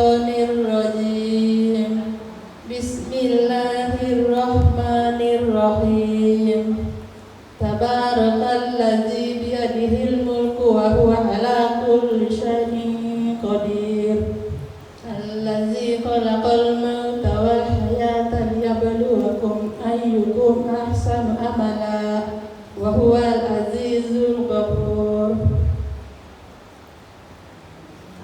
Rajim. Bismillahirrahmanirrahim. Tabarakalladzi biyadihil mulku wa huwa ala kulli syai'in qadir. Alladzi khalaqal mauta wal hayata liyabluwakum ayyukum ahsanu amala wa huwal azizul ghafur.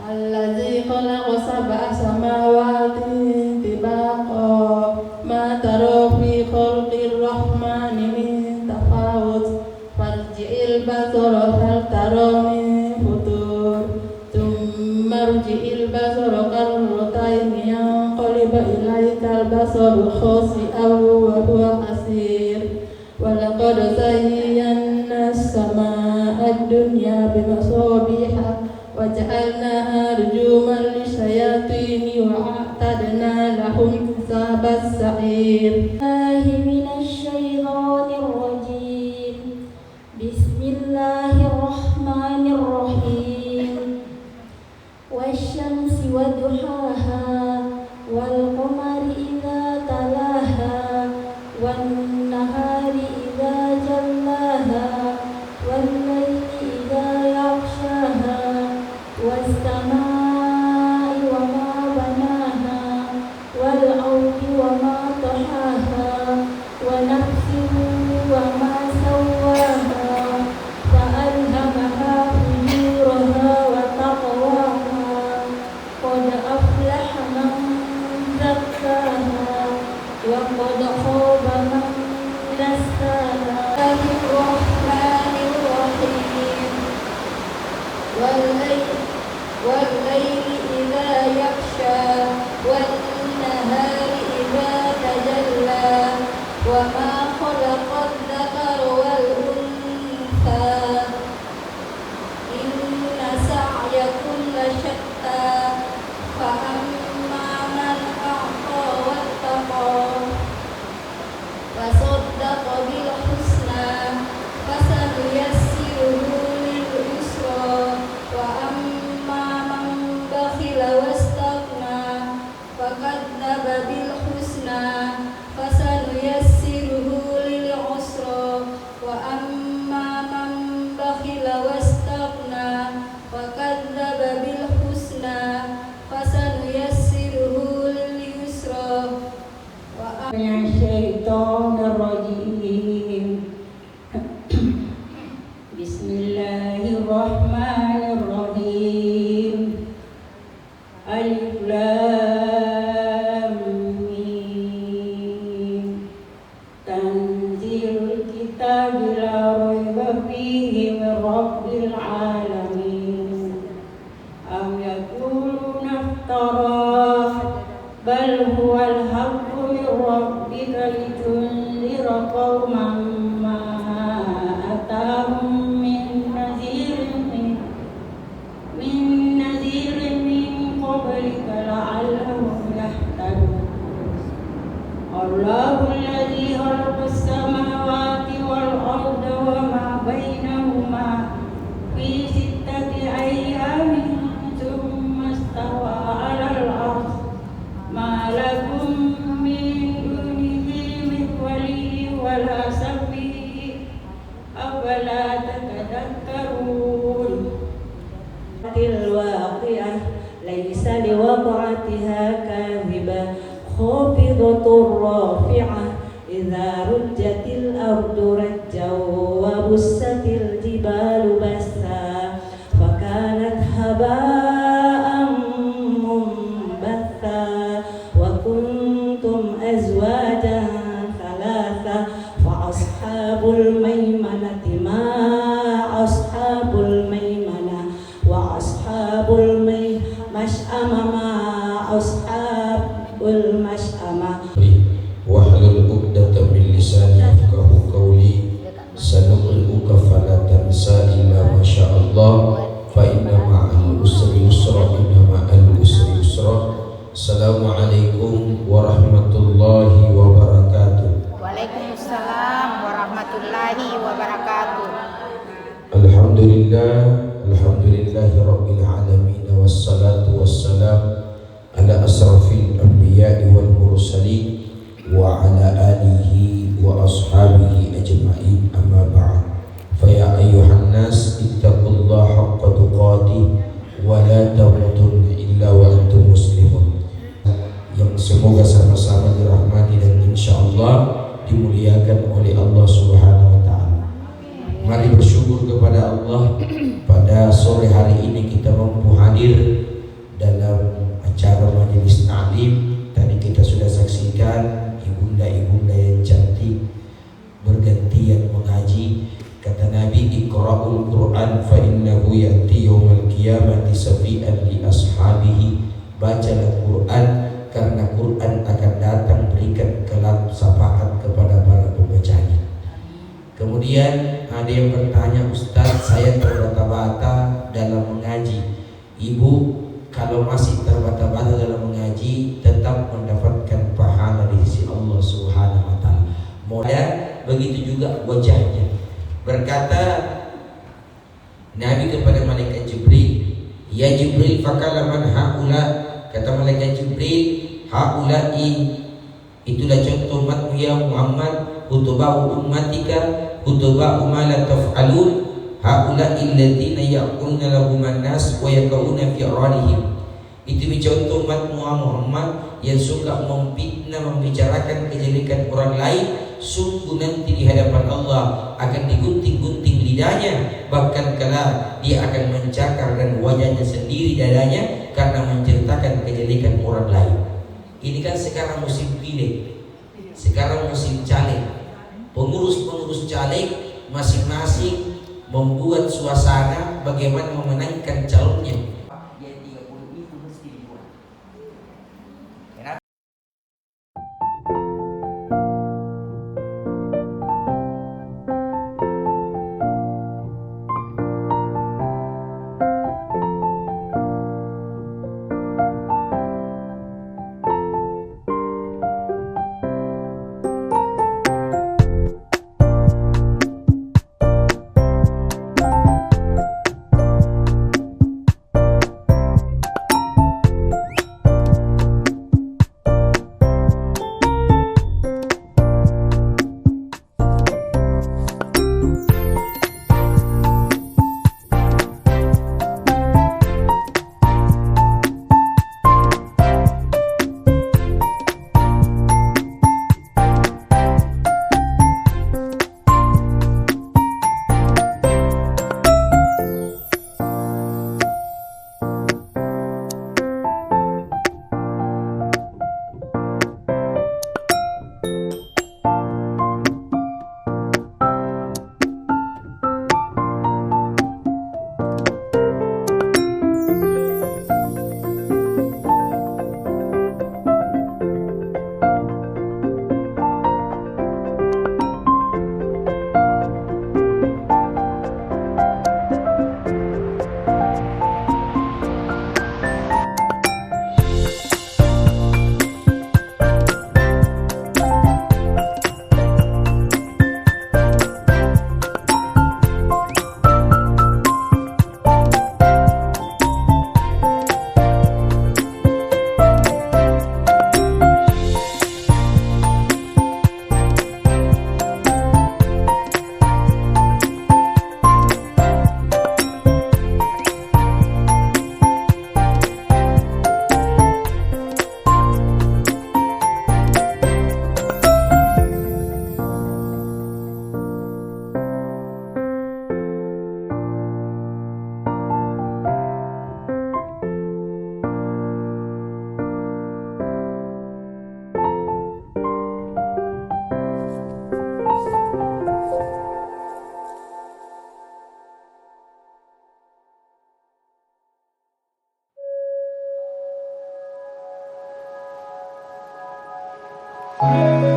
Alladzi khalaqa sab'a samawati tibaqa ma tara fi khalqir rahmani min tafawut farji'il basara hal tara min futur thumma rji'il basara karrataini yanqalibu ilaykal basaru khasi'an wa huwa hasir wa laqad zayyana as-samaa'a ad-dunya bimasabiha waja'alnaha rujuman lisyayatini wa'atadna lahum hisabas sa'ir. Minasyaitonirrajim. Bismillahirrahmanirrahim. Wasyamsi waduhaha wal qamari idza talaha wan nahari idza jallaha wal laili idza yaghshaha was-samaa'i wa ma banaha wal ardi wa ma tahaha wa nafsin wa ma sawwaha fa alhamaha fujuraha wa taqwaha qad aflaha man zakkaha wa qad khaba man dassaha. Bismillahirrahmanirrahim. والليل إذا يغشى والنهار إذا تجلى وما خلق الذكر والأنثى إن سعيكم لشتى فأما من أعطى واتقى وصدق بالحسنى فسنيسره لليسرى وأما من بخل واستغنى فكذب بالحسنى فسنيسره للعسرى وأما من بخل واستغنى فكذب بالحسنى فسنيسره لليسرى. Minasyaitonirrajim. Bismillahirrahmanirrahim. Alif Lam Mim. Tanzilul kitabi la raiba fihi min rabbil alamin. Am yaquluna iftara bal huwal haqqu min rabbika litunzira qauman ma atahum min nadhirin min qablika la'allahum yahtadun. Allahu alladhi khalaqas samawati wal arda wa ma bainahuma fi sittati ayyamin thumma istawa 'alal 'arsy ma lakum min dunihi min waliyyin wala shafi'in afala tatadhakkarun. Al-waqi'ah laysa liwaqa'atiha kadhibah khafidatur rafi'ah idza rujjatil ardu rajjan wa bussatil jibalu bassa fakanat haba'an munbatha wa kuntum azwajan thalatha fa ashabul maimanati ma ashabul maimana wa ashabul mash'ama ma ashabul mash'ama. Wahlul 'uqdatam min lisani yafqahu qawli sanuqri'uka fala tansa illa ma sya'allah fa inna ma'al usri yusra inna ma'al usri yusra. Assalamualaikum warahmatullahi wabarakatuh. Waalaikumsalam warahmatullahi wabarakatuh. Alhamdulillah, alhamdulillahi rabbil alamin, wassalatu wassalam المرسلين وعلى آله وأصحابه أجمعين أما بعد فيا أيها الناس اتقوا الله حق تقاته ولا تموتن إلا وأنتم مسلمون. Yang semoga sama-sama dirahmati dan insyaallah dimuliakan oleh Allah Subhanahu wa taala. Mari bersyukur kepada Allah pada sore hari ini kita mampu hadir dalam acara majelis ta'lim. Tadi kita sudah saksikan ibunda-ibunda yang cantik bergantian mengaji. Kata Nabi, Iqra'ul Qur'an fa innahu ya'ti yawmal qiyamati safi'an li ashabihi. Bacalah Quran karena Quran akan datang berikan kelak syafaat kepada para pembacanya. Kemudian ada yang bertanya, Ustaz, saya terbata-bata dalam mengaji. Ibu, kalau masih terbata-bata dalam mengaji, tetap mendapatkan pahala di sisi Allah Subhanahu wa taala. Dan begitu juga wajahnya. Berkata Nabi kepada malaikat Jibril, "Ya Jibril, fakalaman haula." Kata malaikat Jibril, "Haula'i itulah contoh umatmu ya Muhammad, hutuba'u ummatika, hutuba'u ma la taf'alun, haula'i alladziina ya'kuluna lahuman nas wa yaquluna fi aralihim." Itu contoh umatmu Muhammad yang suka memfitnah, membicarakan kejelekan orang lain. Sungguh nanti di hadapan Allah akan digunting-gunting lidahnya, bahkan kala dia akan mencakar dan wajahnya sendiri dadanya karena menceritakan kejelekan orang lain. Ini kan sekarang musim pileg, sekarang musim caleg. Pengurus-pengurus caleg masing-masing membuat suasana bagaimana memenangkan calonnya. Yang 30 itu mesti dibuat. Thank you.